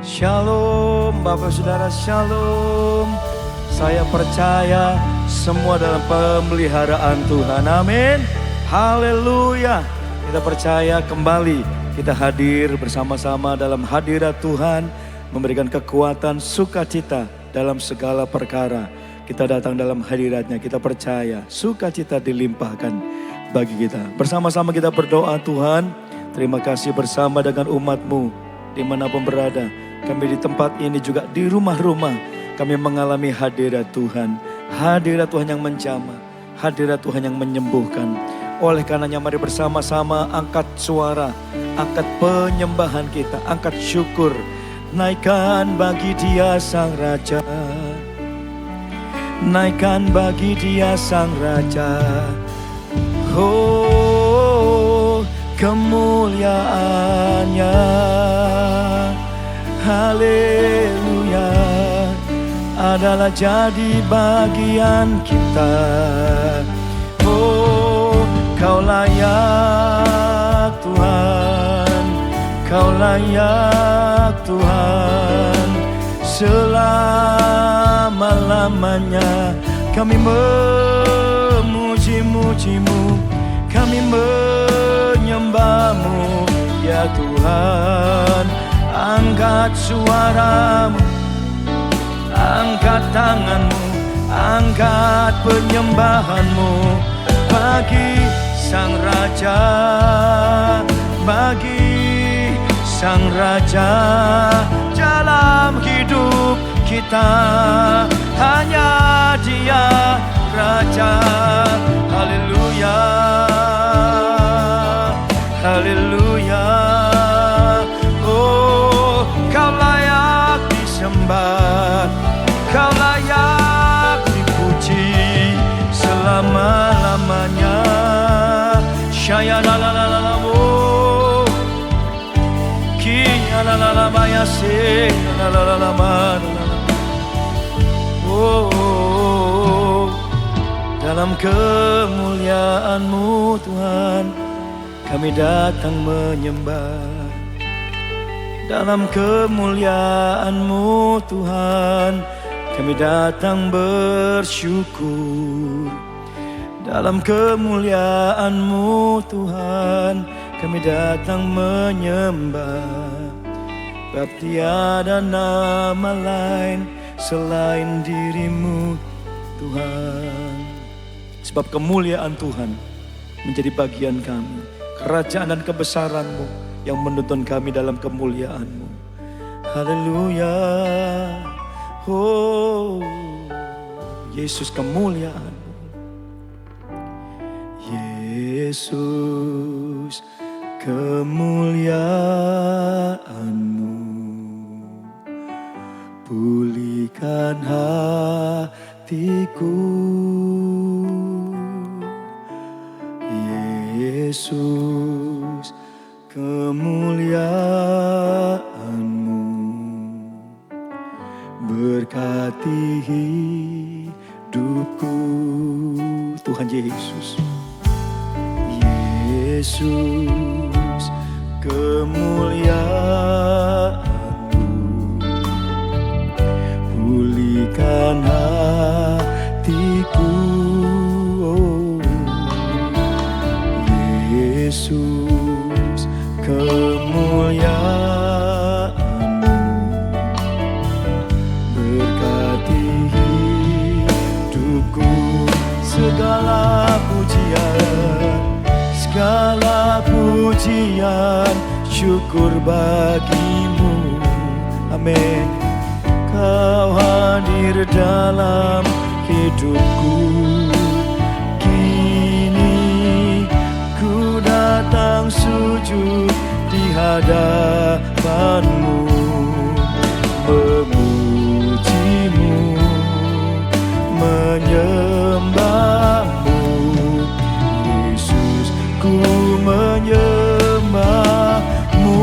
Shalom Bapak Saudara, shalom. Saya percaya semua dalam pemeliharaan Tuhan, amin. Haleluya. Kita percaya kembali kita hadir bersama-sama dalam hadirat Tuhan, memberikan kekuatan, sukacita dalam segala perkara. Kita datang dalam hadiratnya, kita percaya sukacita dilimpahkan bagi kita. Bersama-sama kita berdoa, Tuhan, terima kasih bersama dengan umat-Mu dimanapun berada. Kami di tempat ini juga di rumah-rumah kami mengalami hadirat Tuhan. Hadirat Tuhan yang menjamah, hadirat Tuhan yang menyembuhkan. Oleh karenanya mari bersama-sama angkat suara, angkat penyembahan kita, angkat syukur. Naikkan bagi Dia Sang Raja, naikkan bagi Dia Sang Raja. Oh, kemuliaannya, haleluya, adalah jadi bagian kita. Oh, Kau layak Tuhan, Kau layak Tuhan. Selama-lamanya kami memuji-muji-Mu, kami menyembah-Mu, ya Tuhan. Angkat suaramu, angkat tanganmu, angkat penyembahanmu bagi Sang Raja, bagi Sang Raja. Dalam hidup kita hanya Dia Raja. Haleluya, haleluya. Kau layak disembah, Kau layak dipuji selama-lamanya. Shayalalalalamu, kiyalalamayase, oh, dalam kemuliaan-Mu Tuhan, kami datang menyembah. Dalam kemuliaan-Mu Tuhan, kami datang bersyukur. Dalam kemuliaan-Mu Tuhan, kami datang menyembah. Sebab tiada nama lain selain diri-Mu Tuhan. Sebab kemuliaan Tuhan menjadi bagian kami. Kerajaan dan kebesaran-Mu yang menuntun kami dalam kemuliaan-Mu. Haleluya. Oh, Yesus, kemuliaan-Mu. Yesus, kemuliaan-Mu. Pulihkan hatiku. Yesus, kemuliaan-Mu. Berkati hidupku, Tuhan Yesus. Yesus, kemuliaan-Mu. Pulihkan hatiku, oh. Yesus, kemuliaan-Mu. Berkati hidupku. Segala pujian, segala pujian, syukur bagi-Mu. Amin. Kau hadir dalam hidupku. Kini ku datang sujud di hadapan-Mu, memuji-Mu, menyembah-Mu. Yesus, ku menyembah-Mu.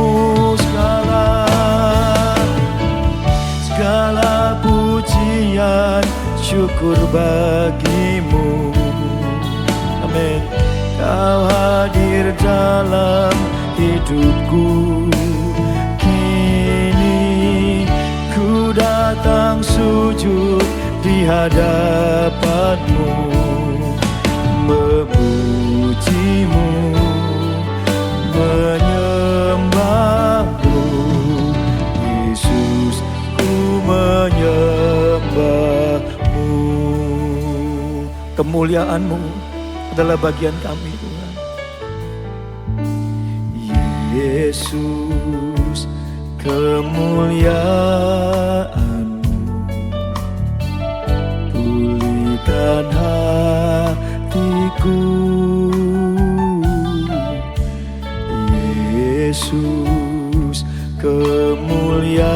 Segala pujian, syukur bagi-Mu. Amin. Kau hadir dalam hidupku. Kini di hadapan-Mu, memuji-Mu, menyembah-Mu. Yesus, ku menyembah-Mu. Kemuliaan-Mu adalah bagian kami, Tuhan. Yesus, kemuliaan-Mu, pulihkan hatiku. Yesus, kemuliaan,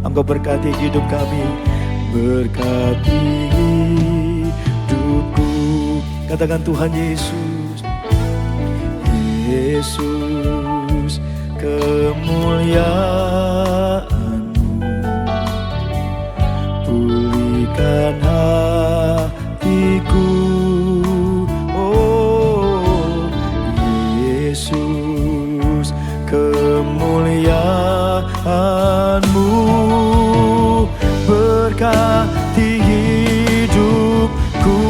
Engkau berkati hidup kami, berkati hidupku. Katakan Tuhan Yesus, Yesus, kemuliaan-Mu, pulihkan hatiku. Oh Yesus, kemuliaan-Mu, berkati hidupku.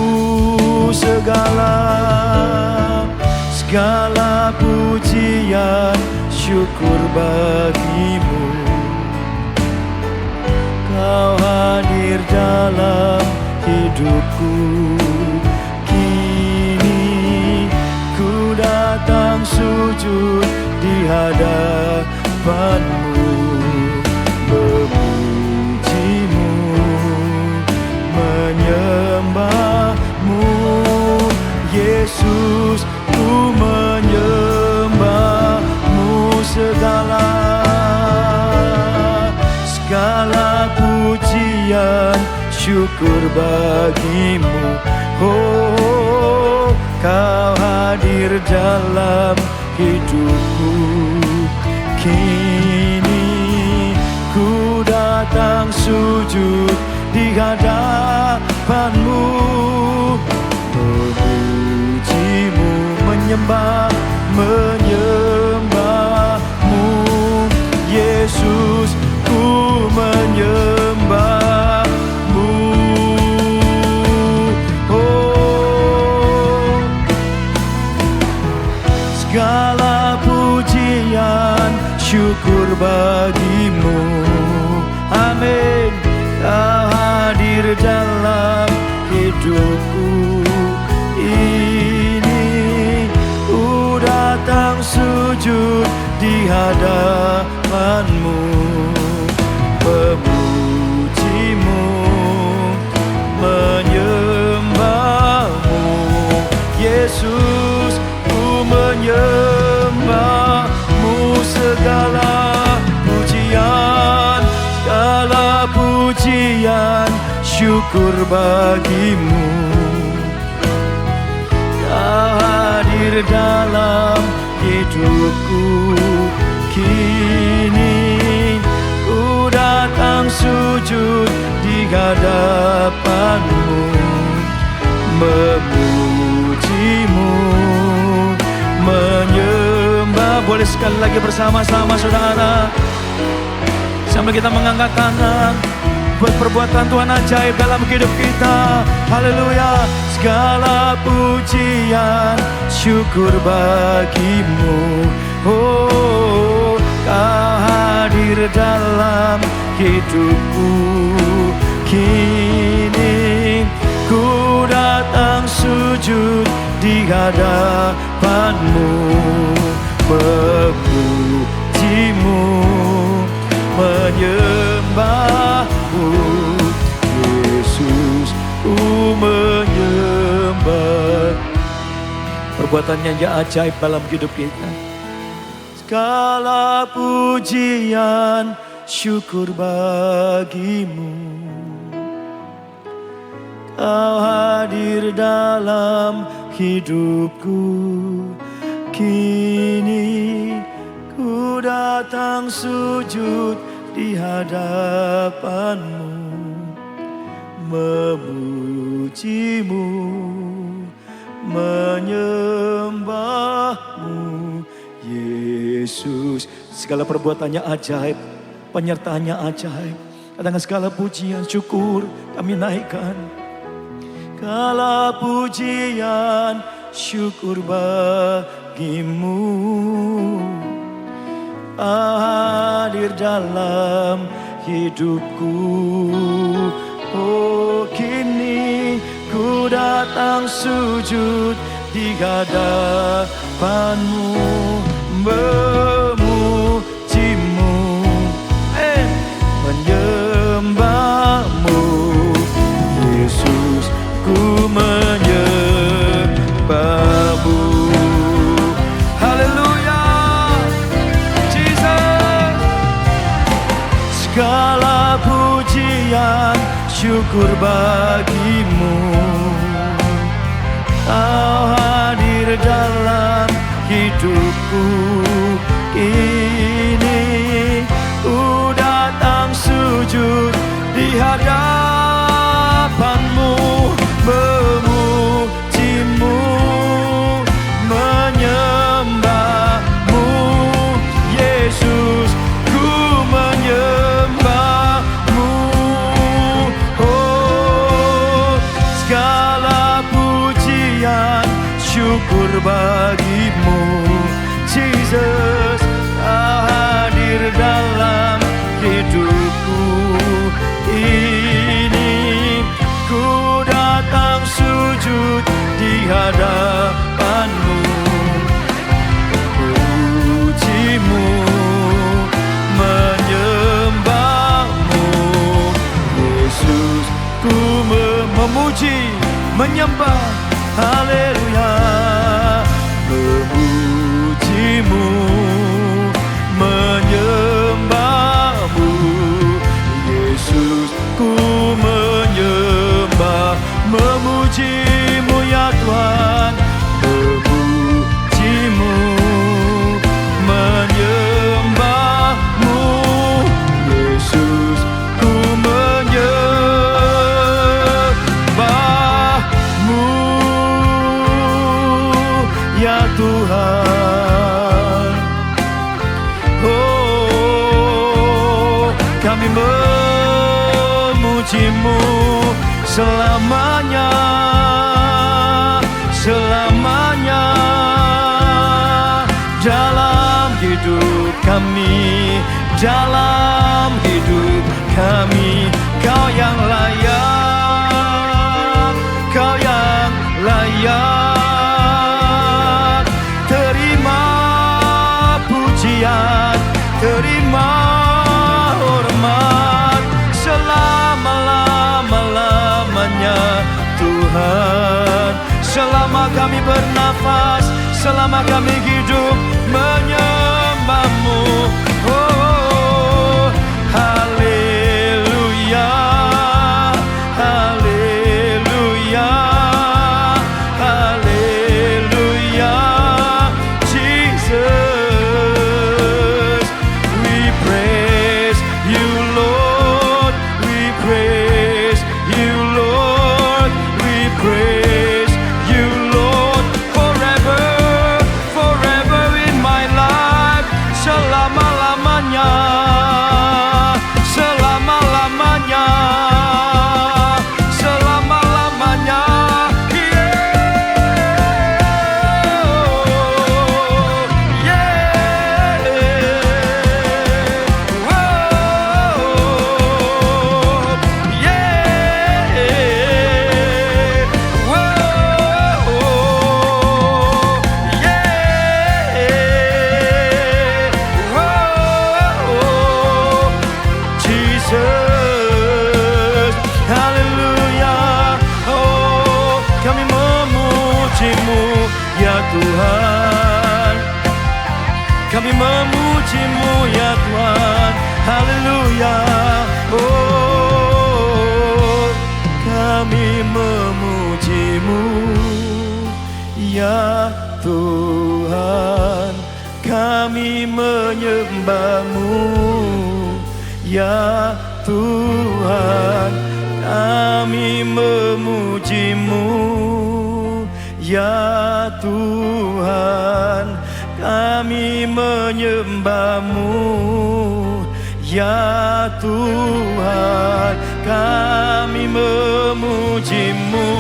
Segala pujian syukur bagi-Mu. Kau hadir dalam hidupku. Kini ku datang sujud di hadapan-Mu, memuji-Mu, menyembah-Mu. Yesus, ku menyembah-Mu. Segala pujian syukur bagi-Mu. Oh, Kau hadir dalam hidupku. Kini ku datang sujud di hadapan-Mu, memuji-Mu, menyembah-Mu. Yesus, ku menyembah-Mu. Oh, segala pujian syukur bagi-Mu. Amin. Kau hadir dalam hidupku. Ini ku datang sujud di hadapan-Mu, memuji-Mu, menyembah-Mu. Yesus, ku menyembah-Mu. Segala pujian syukur bagi-Mu. Kau hadir dalam hidupku. Kini ku datang sujud di hadapan-Mu, memuji-Mu, menyembah. Boleh sekali lagi bersama-sama saudara, sambil kita mengangkat tangan buat perbuatan Tuhan ajaib dalam hidup kita. Haleluya. Segala pujian syukur bagi-Mu. Oh, Kau hadir dalam hidupku. Kini ku datang sujud di hadapan-Mu, memuji-Mu, menyembah-Mu. Yesus, ku menyembah. Perbuatannya yang ajaib dalam hidup kita. Segala pujian syukur bagi-Mu. Kau hadir dalam hidupku. Kini ku datang sujud di hadapan-Mu, memuji-Mu, menyembah-Mu. Yesus, segala perbuatannya ajaib, penyertaannya ajaib. Katakan segala pujian, syukur kami naikkan. Segala pujian, syukur bagimu. Hadir dalam hidupku. Oh, kini ku datang sujud di hadapanmu, memujimu, menyembahmu. Yesus, ku menyembahmu. Haleluya, Jesus. Segala pujian, syukur bagimu. Kau hadir dalam hidupku. Ini ku datang sujud di hadapanmu, memujimu, menyembahmu. Yesus, ku menyembahmu. Oh, segala pujian, syukur bagimu. Jesus, kau hadir dalam hidupku. Ini ku datang sujud di hadapanmu, pujimu, menyembahmu. Yesus, ku memuji, menyembah. Haleluya, memujimu, menyembahmu. Yesus, ku menyembah, memujimu ya Tuhan, memujimu, menyembahmu. Yesus, ku menyembahmu ya Tuhan. Oh, kami memujimu selamanya, selamanya. Dalam hidup kami, dalam hidup kami, Kau yang layak, Kau yang layak. Terima pujian, terima hormat selama-lama-lamanya Tuhan. Selama kami bernafas, selama kami hidup, menyembahmu. Oh, haleluya, haleluya, haleluya. Jesus, we praise you, Lord. We praise you, Lord. We praise you, Lord. Forever, forever in my life. Selama-lamanya, selama-lamanya, selama-lamanya. Jesus, haleluya. Oh, kami memujimu ya Tuhan, kami memujimu ya Tuhan. Haleluya. Oh, kami memujimu ya Tuhan, kami menyembahmu ya Tuhan, kami memujimu ya Tuhan, kami menyembahmu Ya Tuhan, kami memuji-Mu.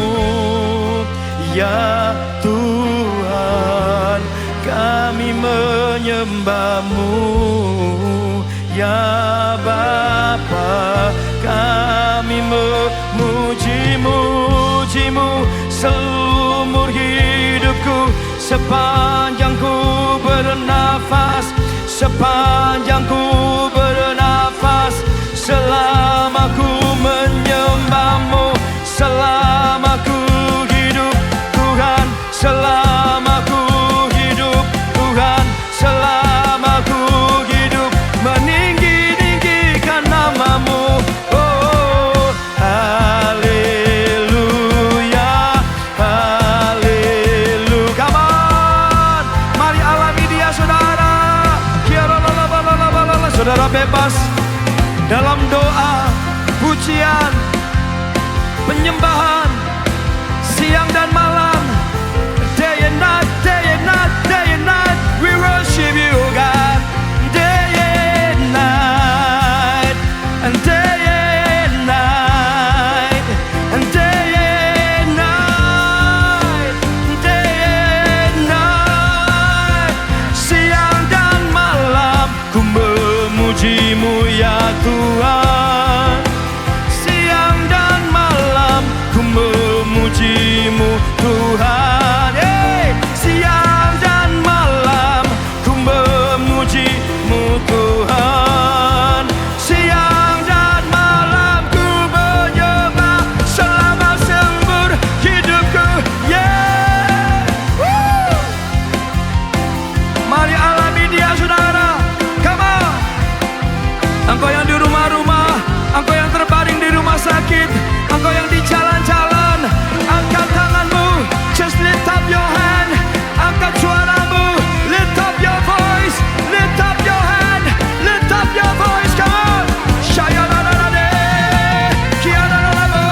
Ya Tuhan, kami menyembah-Mu. Ya Bapa, kami memuji-Mu, seumur hidupku, sepanjang ku bernafas, sepanjang ku bernafas, selama ku menyembah-Mu, selama ku hidup Tuhan, selama ku hidup Tuhan, selama ku hidup meninggi-ninggikan nama-Mu. Oh, haleluya, haleluya. Come on, mari alami Dia saudara. Saudara bebas dalam doa, pujian, penyembahan, siang dan malam, day and night, day and night, day and night, we worship You, God. Day and night, and day and night, and day and night, day and night, siang dan malam ku memuji-Mu ya Tuhan, siang dan malam ku memuji-Mu Tuhan. Hey, siang dan malam ku memuji-Mu Tuhan, siang dan malam ku menyembah selama seumur hidupku. Yeah, woo. Mari alami Dia saudara. Come on. Engkau yang di rumah-rumah, engkau yang terbaring di rumah sakit, engkau yang di jalan-jalan, angkat tanganmu, just lift up your hand, angkat suaramu, lift up your voice, lift up your hand, lift up your voice, come on. Shayarararade, kiarararabo,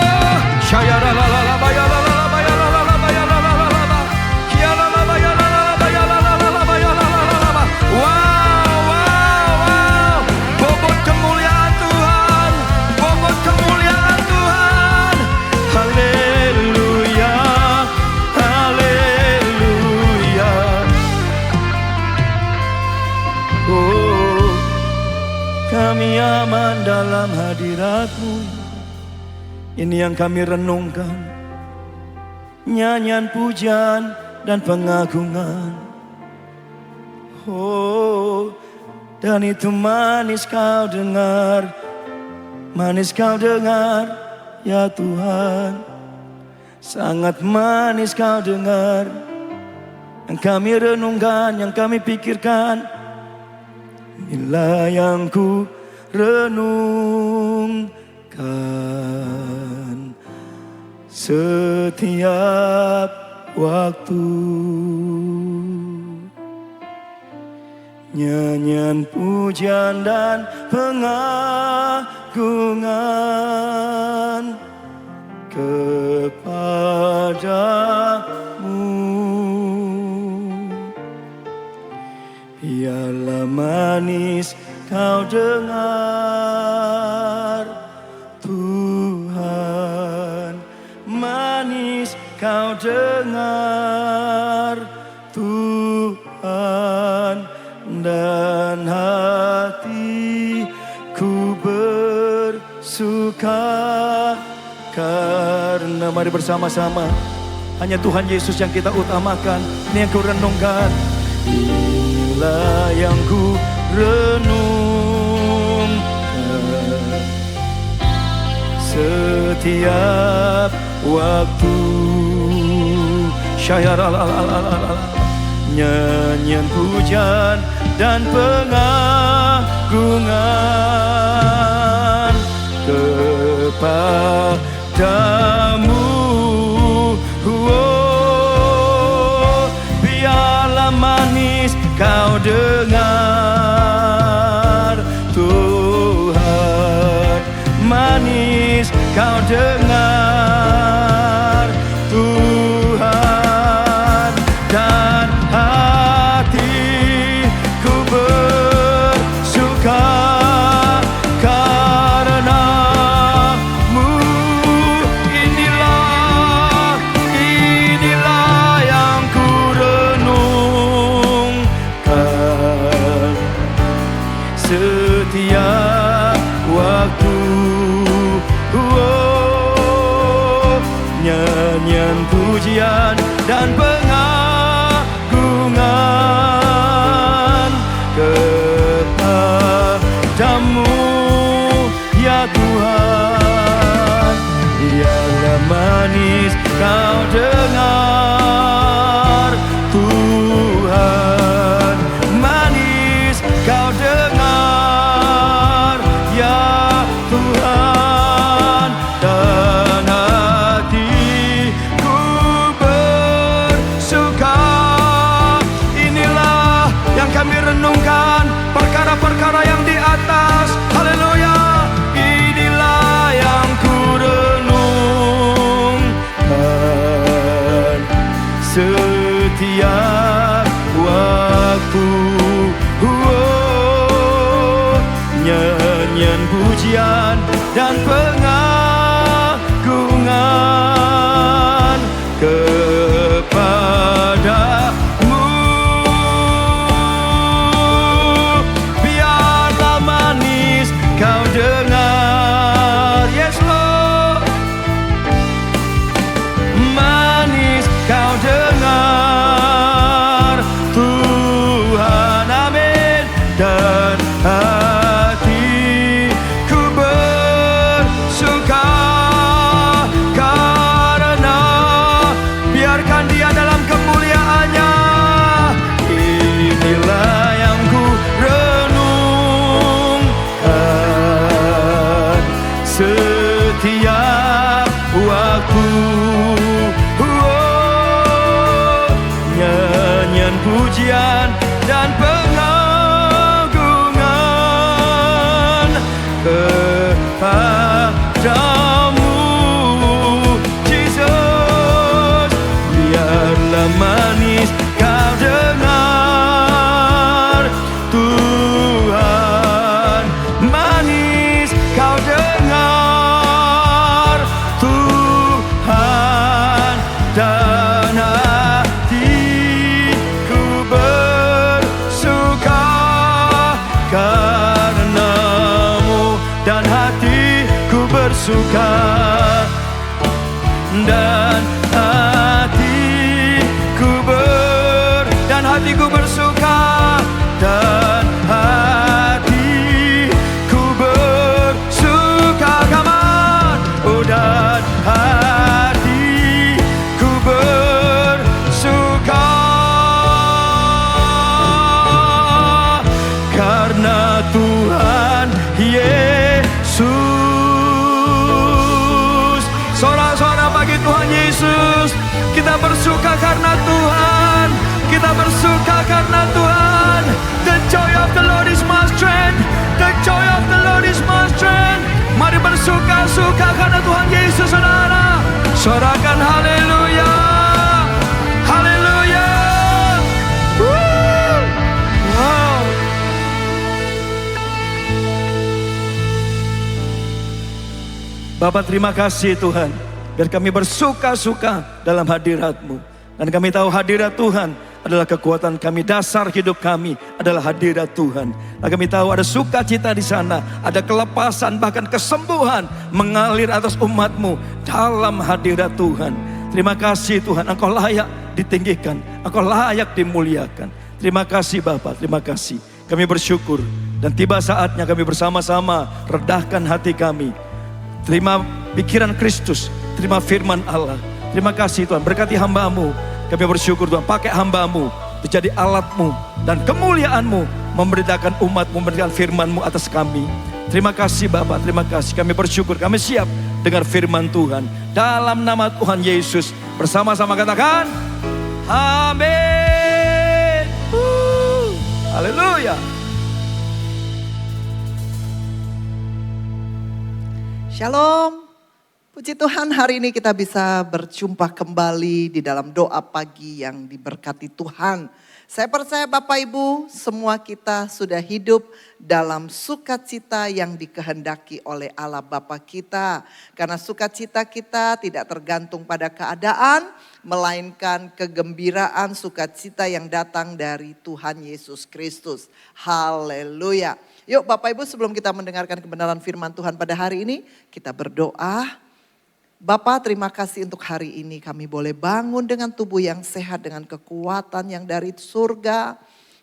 shayarararaba, yalalaba, yalalaba, yalalaba, kiararaba, yalalaba, yalalaba, yalalaba. Wow, wow, wow. Bobot kemuliaan Tuhan, bobot kemuliaan Tuhan. Haleluya, haleluya. Oh, kami aman dalam hadirat-Mu. Ini yang kami renungkan, nyanyian pujian dan pengagungan. Oh, dan itu manis Kau dengar, manis Kau dengar ya Tuhan, sangat manis Kau dengar. Yang kami renungkan, yang kami pikirkan, inilah yang ku renungkan setiap waktu. Nyanyian pujian dan pengagungan kepadamu. Biarlah manis Kau dengar Tuhan, manis Kau dengar Tuhan, dan hatiku bersuka karena. Mari bersama-sama, hanya Tuhan Yesus yang kita utamakan. Ini yang ku renungkan, inilah yang ku renungkan setiap waktu. Nyanyian pujian dan pengagungan kepadamu. Oh, biarlah manis Kau dengar Tuhan, manis Kau dengar Tuhan, dan hatiku bersuka waktu. Nyanyian pujian dan pengagungan kepadamu ya Tuhan. Biarlah manis kau dengar Tuhan, manis kau dengar ya Tuhan. Dan hatiku bersuka. Inilah yang kami renungkan, perkara-perkara yang di atas. Haleluya. Inilah yang ku renungkan setiap waktu. Nyanyian pujian dan pengagungan kepadamu. Biarlah manis kau dengar, yes Lord, manis kau dengar Tuhan, amin. Dan hatiku bersuka karena biarkan dia dalam kemuliaannya. Inilah yang ku renungkan setiap waktu. Nyanyian pujian dan pengagungan kepadamu, Jesus. Biarlah manis kau dengar Tuhan, manis kau dengar Tuhan. Dan hatiku bersuka karenamu, dan hatiku bersuka, dan hatiku bersuka, dan hatiku bersuka, come on. Oh, dan hatiku bersuka karena Tuhan Yesus. Sorak-sorak bagi Tuhan Yesus. Kita bersuka karena Tuhan. Kita bersuka karena Tuhan. The joy of the Lord is my strength. The joy of the Lord is my strength. Mari bersuka-suka karena Tuhan Yesus, saudara. Sorakan haleluya. Haleluya. Wow. Bapak, terima kasih Tuhan, biar kami bersuka-suka dalam hadirat-Mu. Dan kami tahu hadirat Tuhan adalah kekuatan kami, dasar hidup kami adalah hadirat Tuhan. Dan kami tahu ada sukacita di sana, ada kelepasan, bahkan kesembuhan mengalir atas umat-Mu dalam hadirat Tuhan. Terima kasih Tuhan, Engkau layak ditinggikan, Engkau layak dimuliakan. Terima kasih Bapak, terima kasih. Kami bersyukur dan tiba saatnya kami bersama-sama redahkan hati kami. Terima pikiran Kristus, terima firman Allah. Terima kasih Tuhan, berkati hamba-Mu. Kami bersyukur Tuhan, pakai hamba-Mu menjadi alat-Mu dan kemuliaan-Mu, memberitakan umat-Mu, memberikan firman-Mu atas kami. Terima kasih Bapak, terima kasih. Kami bersyukur, kami siap dengar firman Tuhan. Dalam nama Tuhan Yesus, bersama-sama katakan, amin. Haleluya. Shalom. Puji Tuhan, hari ini kita bisa berjumpa kembali di dalam doa pagi yang diberkati Tuhan. Saya percaya Bapak Ibu semua kita sudah hidup dalam sukacita yang dikehendaki oleh Allah Bapa kita. Karena sukacita kita tidak tergantung pada keadaan, melainkan kegembiraan sukacita yang datang dari Tuhan Yesus Kristus. Haleluya. Yuk Bapak Ibu, sebelum kita mendengarkan kebenaran firman Tuhan pada hari ini, kita berdoa. Bapa, terima kasih untuk hari ini kami boleh bangun dengan tubuh yang sehat, dengan kekuatan yang dari surga.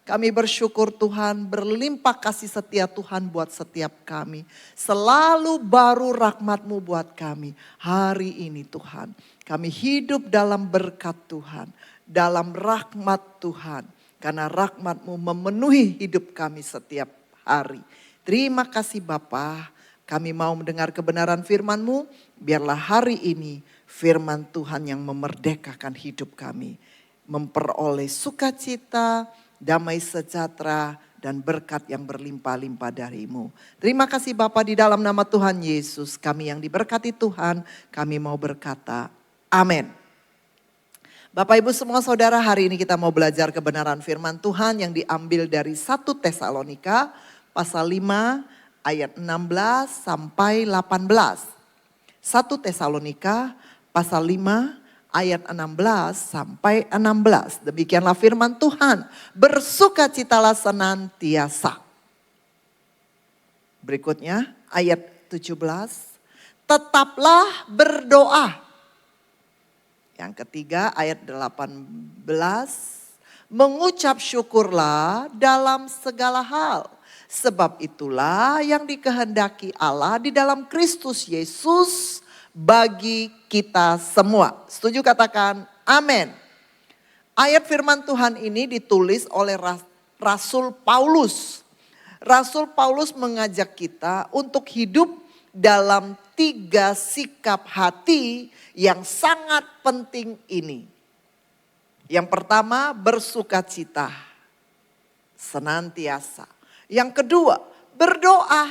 Kami bersyukur Tuhan, berlimpah kasih setia Tuhan buat setiap kami. Selalu baru rahmat-Mu buat kami. Hari ini Tuhan, kami hidup dalam berkat Tuhan, dalam rahmat Tuhan. Karena rahmat-Mu memenuhi hidup kami setiap hari. Terima kasih Bapa. Kami mau mendengar kebenaran firman-Mu, biarlah hari ini firman Tuhan yang memerdekakan hidup kami. Memperoleh sukacita, damai sejahtera, dan berkat yang berlimpah-limpah dari-Mu. Terima kasih Bapa, di dalam nama Tuhan Yesus, kami yang diberkati Tuhan, kami mau berkata, amin. Bapak Ibu semua saudara, hari ini kita mau belajar kebenaran firman Tuhan yang diambil dari 1 Tesalonika pasal 5 ayat 16 sampai 18. 1 Tesalonika pasal 5 ayat 16 sampai 16. Demikianlah firman Tuhan. Bersukacitalah senantiasa. Berikutnya ayat 17. Tetaplah berdoa. Yang ketiga ayat 18. Mengucap syukurlah dalam segala hal. Sebab itulah yang dikehendaki Allah di dalam Kristus Yesus bagi kita semua. Setuju katakan amin. Ayat firman Tuhan ini ditulis oleh Rasul Paulus. Rasul Paulus mengajak kita untuk hidup dalam 3 sikap hati yang sangat penting ini. Yang pertama, bersukacita senantiasa. Yang kedua, berdoa.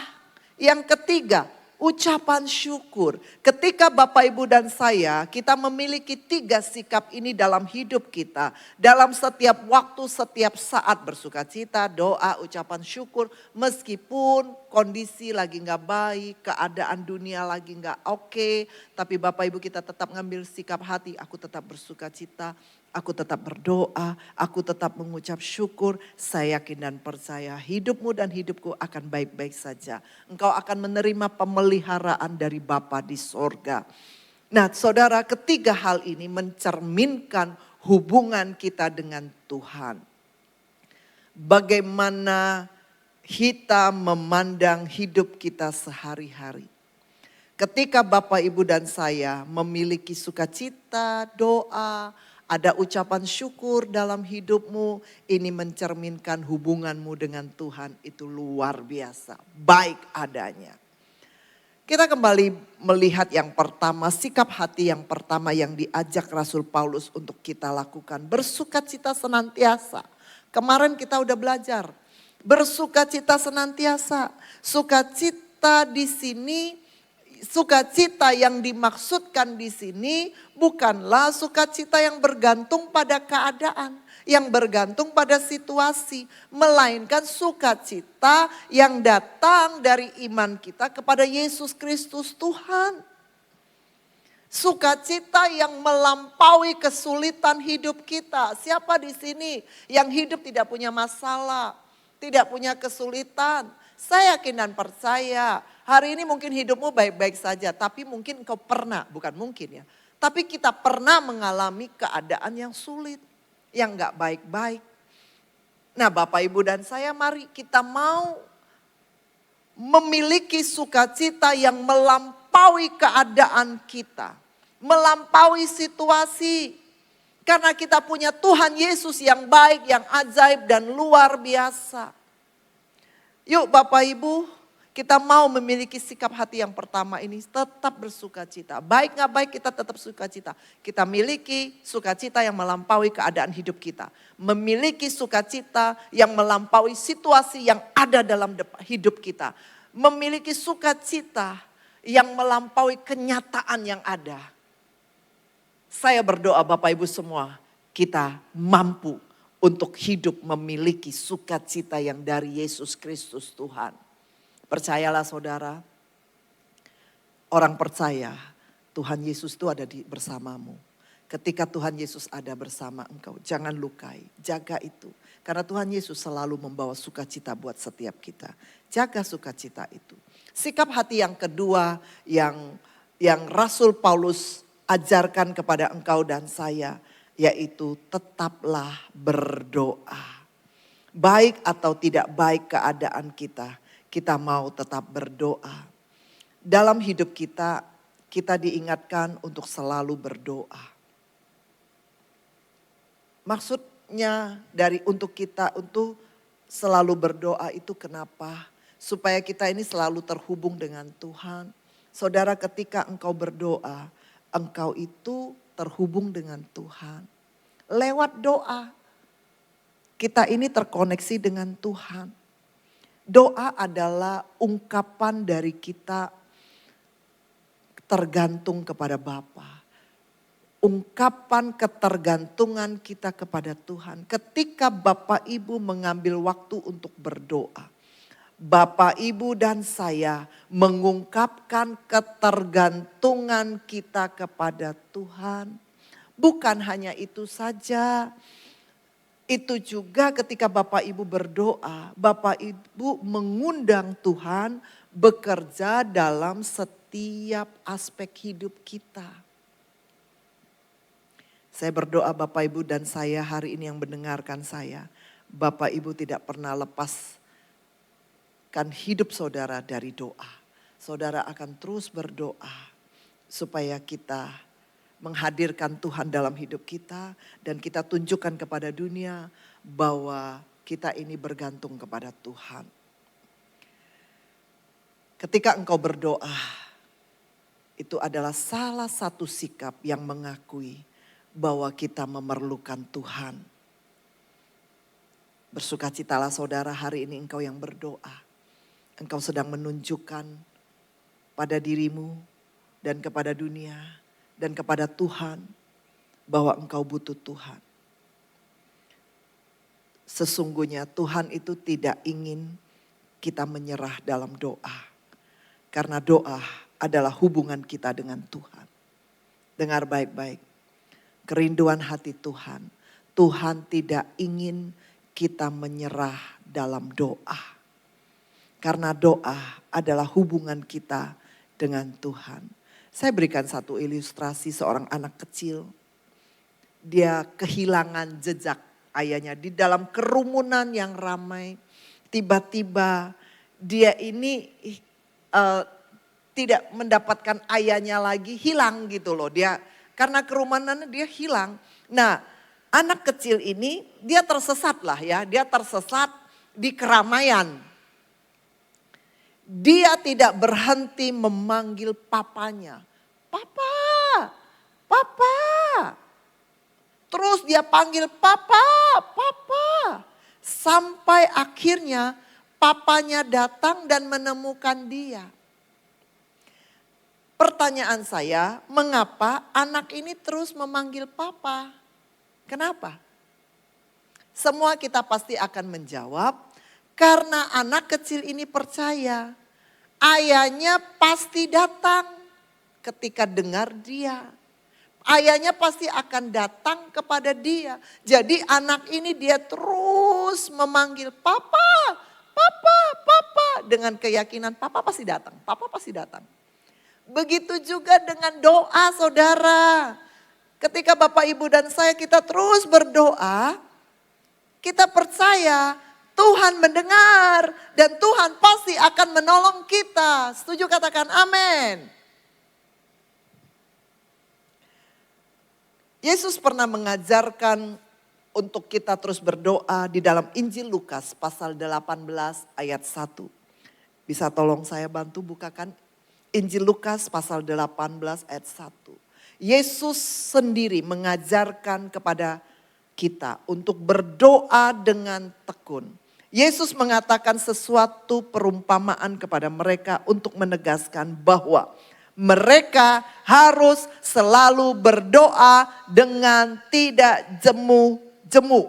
Yang ketiga, ucapan syukur. Ketika Bapak Ibu dan saya, kita memiliki 3 sikap ini dalam hidup kita. Dalam setiap waktu, setiap saat bersukacita, doa, ucapan syukur. Meskipun kondisi lagi gak baik, keadaan dunia lagi gak oke. Tapi Bapak Ibu kita tetap ngambil sikap hati, aku tetap bersukacita. Aku tetap berdoa, aku tetap mengucap syukur. Saya yakin dan percaya hidupmu dan hidupku akan baik-baik saja. Engkau akan menerima pemeliharaan dari Bapa di sorga. Nah saudara, ketiga hal ini mencerminkan hubungan kita dengan Tuhan. Bagaimana kita memandang hidup kita sehari-hari. Ketika Bapak, Ibu dan saya memiliki sukacita, doa, ada ucapan syukur dalam hidupmu, ini mencerminkan hubunganmu dengan Tuhan itu luar biasa, baik adanya. Kita kembali melihat yang pertama, sikap hati yang pertama yang diajak Rasul Paulus untuk kita lakukan. Bersukacita senantiasa. Kemarin kita udah belajar, bersukacita senantiasa. Sukacita di sini, sukacita yang dimaksudkan di sini bukanlah sukacita yang bergantung pada keadaan, yang bergantung pada situasi, melainkan sukacita yang datang dari iman kita kepada Yesus Kristus Tuhan. Sukacita yang melampaui kesulitan hidup kita. Siapa di sini yang hidup tidak punya masalah, tidak punya kesulitan? Saya yakin dan percaya hari ini mungkin hidupmu baik-baik saja. Tapi mungkin engkau pernah, bukan mungkin ya. Tapi kita pernah mengalami keadaan yang sulit. Yang gak baik-baik. Nah Bapak Ibu dan saya mari kita mau memiliki sukacita yang melampaui keadaan kita. Melampaui situasi. Karena kita punya Tuhan Yesus yang baik, yang ajaib dan luar biasa. Yuk Bapak Ibu, kita mau memiliki sikap hati yang pertama ini, tetap bersukacita. Baik gak baik kita tetap sukacita. Kita miliki sukacita yang melampaui keadaan hidup kita. Memiliki sukacita yang melampaui situasi yang ada dalam hidup kita. Memiliki sukacita yang melampaui kenyataan yang ada. Saya berdoa Bapak Ibu semua, kita mampu untuk hidup memiliki sukacita yang dari Yesus Kristus Tuhan. Percayalah saudara, orang percaya Tuhan Yesus itu ada bersamamu. Ketika Tuhan Yesus ada bersama engkau, jangan lukai, jaga itu. Karena Tuhan Yesus selalu membawa sukacita buat setiap kita. Jaga sukacita itu. Sikap hati yang kedua yang Rasul Paulus ajarkan kepada engkau dan saya, yaitu tetaplah berdoa. Baik atau tidak baik keadaan kita, kita mau tetap berdoa. Dalam hidup kita, kita diingatkan untuk selalu berdoa. Maksudnya untuk kita untuk selalu berdoa itu kenapa? Supaya kita ini selalu terhubung dengan Tuhan. Saudara, ketika engkau berdoa, engkau itu terhubung dengan Tuhan. Lewat doa, kita ini terkoneksi dengan Tuhan. Doa adalah ungkapan dari kita tergantung kepada Bapa. Ungkapan ketergantungan kita kepada Tuhan. Ketika Bapak Ibu mengambil waktu untuk berdoa, Bapak Ibu dan saya mengungkapkan ketergantungan kita kepada Tuhan. Bukan hanya itu saja. Itu juga ketika Bapak Ibu berdoa, Bapak Ibu mengundang Tuhan bekerja dalam setiap aspek hidup kita. Saya berdoa Bapak Ibu dan saya hari ini yang mendengarkan saya. Bapak Ibu tidak pernah lepaskan hidup saudara dari doa. Saudara akan terus berdoa supaya kita menghadirkan Tuhan dalam hidup kita. Dan kita tunjukkan kepada dunia bahwa kita ini bergantung kepada Tuhan. Ketika engkau berdoa, itu adalah salah satu sikap yang mengakui bahwa kita memerlukan Tuhan. Bersukacitalah saudara hari ini engkau yang berdoa. Engkau sedang menunjukkan pada dirimu dan kepada dunia dan kepada Tuhan bahwa engkau butuh Tuhan. Sesungguhnya Tuhan itu tidak ingin kita menyerah dalam doa. Karena doa adalah hubungan kita dengan Tuhan. Dengar baik-baik. Kerinduan hati Tuhan. Tuhan tidak ingin kita menyerah dalam doa. Karena doa adalah hubungan kita dengan Tuhan. Saya berikan satu ilustrasi seorang anak kecil. Dia kehilangan jejak ayahnya di dalam kerumunan yang ramai. Tiba-tiba dia ini tidak mendapatkan ayahnya lagi, hilang gitu loh. Karena kerumunannya dia hilang. Nah, anak kecil ini dia tersesat lah ya. Dia tersesat di keramaian. Dia tidak berhenti memanggil papanya. Papa, papa. Terus dia panggil papa, papa. Sampai akhirnya papanya datang dan menemukan dia. Pertanyaan saya, mengapa anak ini terus memanggil papa? Kenapa? Semua kita pasti akan menjawab, karena anak kecil ini percaya. Ayahnya pasti datang ketika dengar dia. Ayahnya pasti akan datang kepada dia. Jadi anak ini dia terus memanggil papa, papa, papa. Dengan keyakinan papa pasti datang, papa pasti datang. Begitu juga dengan doa saudara. Ketika Bapak Ibu dan saya kita terus berdoa. Kita percaya Tuhan mendengar. Dan Tuhan pasti akan menolong kita. Setuju katakan amin. Yesus pernah mengajarkan untuk kita terus berdoa di dalam Injil Lukas pasal 18 ayat 1. Bisa tolong saya bantu bukakan Injil Lukas pasal 18 ayat 1. Yesus sendiri mengajarkan kepada kita untuk berdoa dengan tekun. Yesus mengatakan sesuatu perumpamaan kepada mereka untuk menegaskan bahwa mereka harus selalu berdoa dengan tidak jemu-jemu.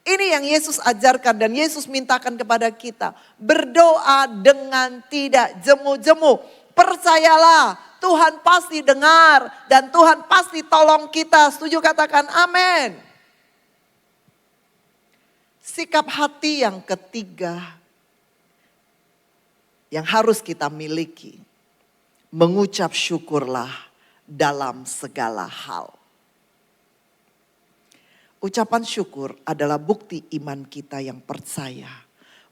Ini yang Yesus ajarkan dan Yesus mintakan kepada kita. Berdoa dengan tidak jemu-jemu. Percayalah, Tuhan pasti dengar dan Tuhan pasti tolong kita. Setuju, katakan amin. Sikap hati yang ketiga yang harus kita miliki. Mengucap syukurlah dalam segala hal. Ucapan syukur adalah bukti iman kita yang percaya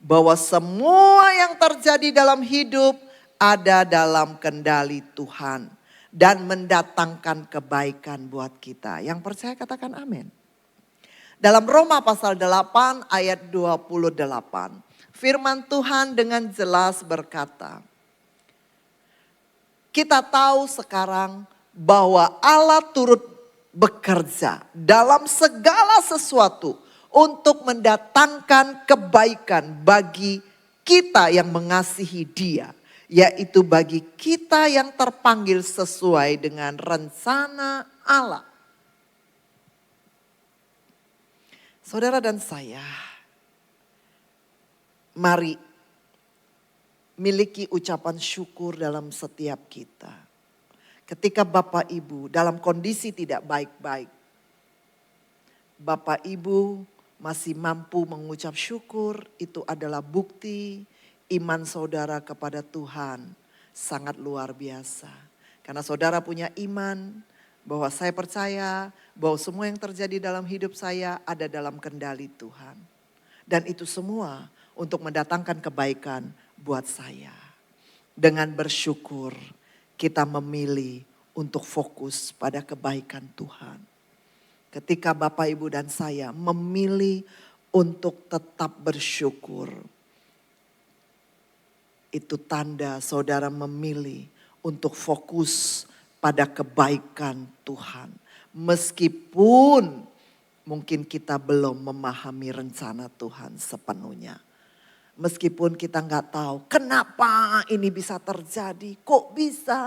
bahwa semua yang terjadi dalam hidup ada dalam kendali Tuhan dan mendatangkan kebaikan buat kita. Yang percaya katakan amin. Dalam Roma pasal 8 ayat 28, firman Tuhan dengan jelas berkata, kita tahu sekarang bahwa Allah turut bekerja dalam segala sesuatu untuk mendatangkan kebaikan bagi kita yang mengasihi Dia, yaitu bagi kita yang terpanggil sesuai dengan rencana Allah. Saudara dan saya, mari miliki ucapan syukur dalam setiap kita. Ketika Bapak Ibu dalam kondisi tidak baik-baik, Bapak Ibu masih mampu mengucap syukur, itu adalah bukti iman saudara kepada Tuhan sangat luar biasa. Karena saudara punya iman bahwa saya percaya bahwa semua yang terjadi dalam hidup saya ada dalam kendali Tuhan. Dan itu semua untuk mendatangkan kebaikan buat saya. Dengan bersyukur, kita memilih untuk fokus pada kebaikan Tuhan. Ketika Bapak, Ibu, dan saya memilih untuk tetap bersyukur, itu tanda saudara memilih untuk fokus pada kebaikan Tuhan. Meskipun mungkin kita belum memahami rencana Tuhan sepenuhnya. Meskipun kita nggak tahu kenapa ini bisa terjadi, kok bisa.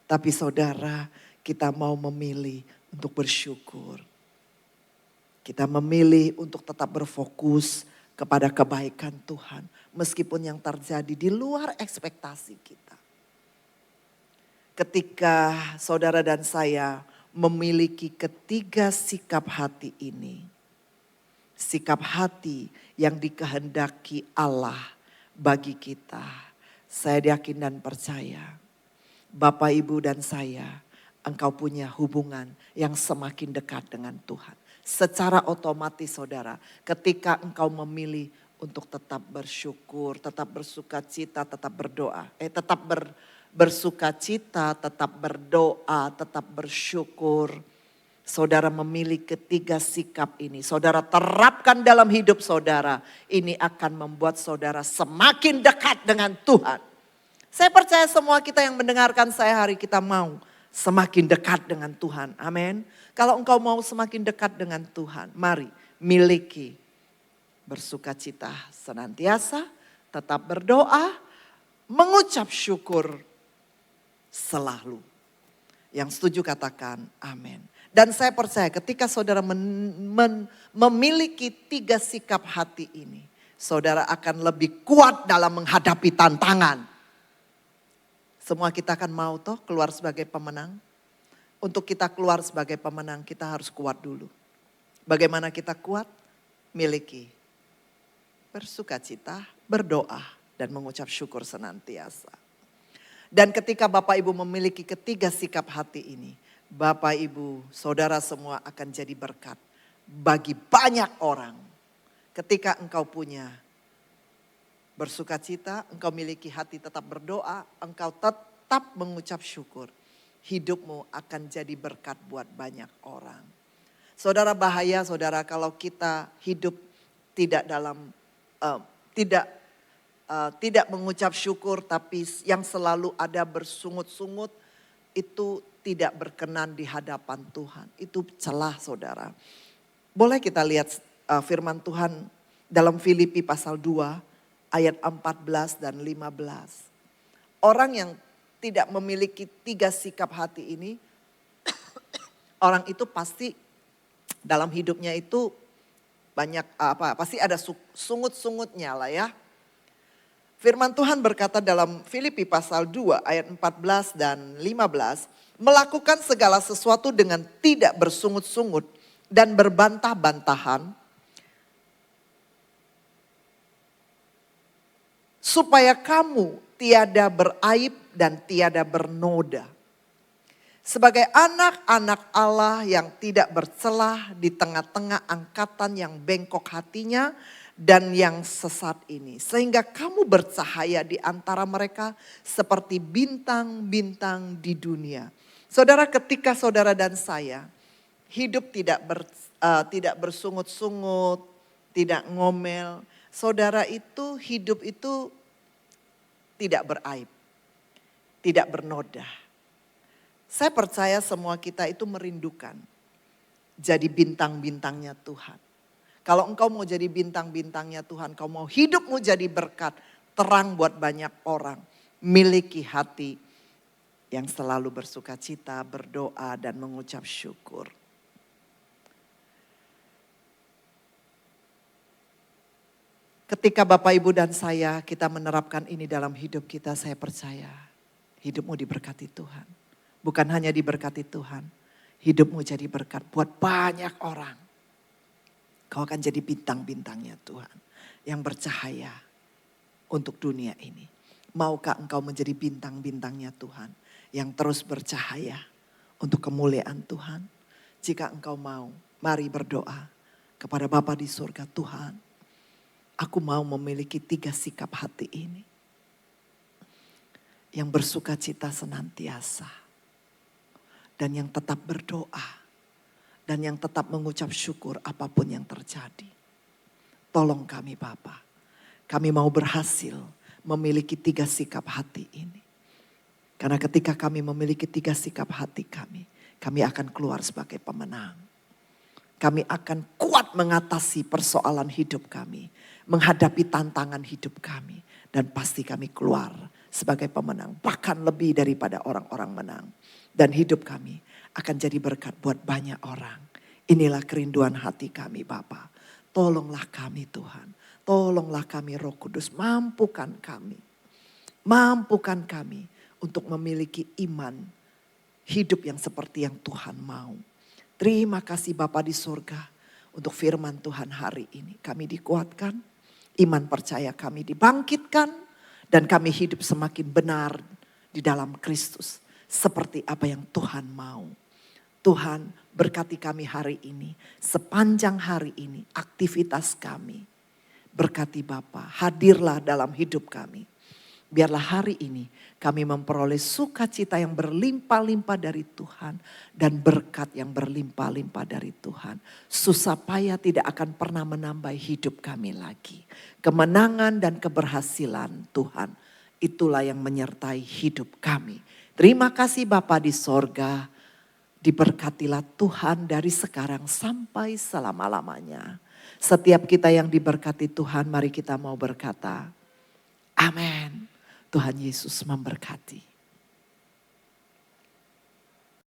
Tapi saudara, kita mau memilih untuk bersyukur. Kita memilih untuk tetap berfokus kepada kebaikan Tuhan. Meskipun yang terjadi di luar ekspektasi kita. Ketika saudara dan saya memiliki ketiga sikap hati ini. Sikap hati yang dikehendaki Allah bagi kita. Saya yakin dan percaya, Bapak, Ibu, dan saya, engkau punya hubungan yang semakin dekat dengan Tuhan. Secara otomatis saudara, ketika engkau memilih untuk tetap bersyukur, tetap bersukacita, tetap berdoa. Bersukacita, tetap berdoa, tetap bersyukur. Saudara memilih ketiga sikap ini. Saudara terapkan dalam hidup saudara. Ini akan membuat saudara semakin dekat dengan Tuhan. Saya percaya semua kita yang mendengarkan saya hari kita mau semakin dekat dengan Tuhan. Amin. Kalau engkau mau semakin dekat dengan Tuhan, mari miliki bersukacita senantiasa, tetap berdoa, mengucap syukur selalu. Yang setuju katakan amin. Dan saya percaya ketika saudara memiliki tiga sikap hati ini, saudara akan lebih kuat dalam menghadapi tantangan. Semua kita akan mau toh keluar sebagai pemenang. Untuk kita keluar sebagai pemenang kita harus kuat dulu. Bagaimana kita kuat? Miliki bersukacita, berdoa, dan mengucap syukur senantiasa. Dan ketika Bapak Ibu memiliki ketiga sikap hati ini, Bapak, Ibu, saudara semua akan jadi berkat bagi banyak orang. Ketika engkau punya bersukacita, engkau miliki hati tetap berdoa, engkau tetap mengucap syukur. Hidupmu akan jadi berkat buat banyak orang. Saudara, bahaya saudara kalau kita hidup tidak dalam tidak mengucap syukur, tapi yang selalu ada bersungut-sungut, itu tidak berkenan di hadapan Tuhan. Itu celah saudara. Boleh kita lihat firman Tuhan dalam Filipi pasal 2 ayat 14 dan 15. Orang yang tidak memiliki tiga sikap hati ini, orang itu pasti dalam hidupnya itu banyak pasti ada sungut-sungutnya lah ya. Firman Tuhan berkata dalam Filipi pasal 2 ayat 14 dan 15. Melakukan segala sesuatu dengan tidak bersungut-sungut dan berbantah-bantahan. Supaya kamu tiada beraib dan tiada bernoda. Sebagai anak-anak Allah yang tidak bercelah di tengah-tengah angkatan yang bengkok hatinya dan yang sesat ini. Sehingga kamu bercahaya di antara mereka seperti bintang-bintang di dunia. Saudara, ketika saudara dan saya hidup tidak bersungut-sungut, tidak ngomel. Saudara itu hidup itu tidak beraib, tidak bernoda. Saya percaya semua kita itu merindukan jadi bintang-bintangnya Tuhan. Kalau engkau mau jadi bintang-bintangnya Tuhan, kau mau hidupmu jadi berkat, terang buat banyak orang. Miliki hati yang selalu bersuka cita, berdoa dan mengucap syukur. Ketika Bapak Ibu dan saya kita menerapkan ini dalam hidup kita, saya percaya hidupmu diberkati Tuhan. Bukan hanya diberkati Tuhan, hidupmu jadi berkat buat banyak orang. Kau akan jadi bintang-bintangnya Tuhan yang bercahaya untuk dunia ini. Maukah engkau menjadi bintang-bintangnya Tuhan yang terus bercahaya untuk kemuliaan Tuhan? Jika engkau mau, mari berdoa kepada Bapa di surga. Tuhan, aku mau memiliki 3 sikap hati ini. Yang bersuka cita senantiasa. Dan yang tetap berdoa. Dan yang tetap mengucap syukur apapun yang terjadi. Tolong kami Bapa. Kami mau berhasil memiliki 3 sikap hati ini. Karena ketika kami memiliki 3 sikap hati kami akan keluar sebagai pemenang. Kami akan kuat mengatasi persoalan hidup kami. Menghadapi tantangan hidup kami. Dan pasti kami keluar sebagai pemenang. Bahkan lebih daripada orang-orang menang. Dan hidup kami akan jadi berkat buat banyak orang. Inilah kerinduan hati kami Bapa. Tolonglah kami Tuhan. Tolonglah kami Roh Kudus. Mampukan kami. Mampukan kami untuk memiliki iman. Hidup yang seperti yang Tuhan mau. Terima kasih Bapa di surga. Untuk firman Tuhan hari ini. Kami dikuatkan. Iman percaya kami dibangkitkan. Dan kami hidup semakin benar di dalam Kristus. Seperti apa yang Tuhan mau. Tuhan berkati kami hari ini. Sepanjang hari ini aktivitas kami. Berkati Bapa, hadirlah dalam hidup kami. Biarlah hari ini kami memperoleh sukacita yang berlimpah-limpah dari Tuhan. Dan berkat yang berlimpah-limpah dari Tuhan. Susah payah tidak akan pernah menambah hidup kami lagi. Kemenangan dan keberhasilan Tuhan. Itulah yang menyertai hidup kami. Terima kasih Bapa di sorga. Diberkatilah Tuhan dari sekarang sampai selama-lamanya. Setiap kita yang diberkati Tuhan, mari kita mau berkata, amin. Tuhan Yesus memberkati.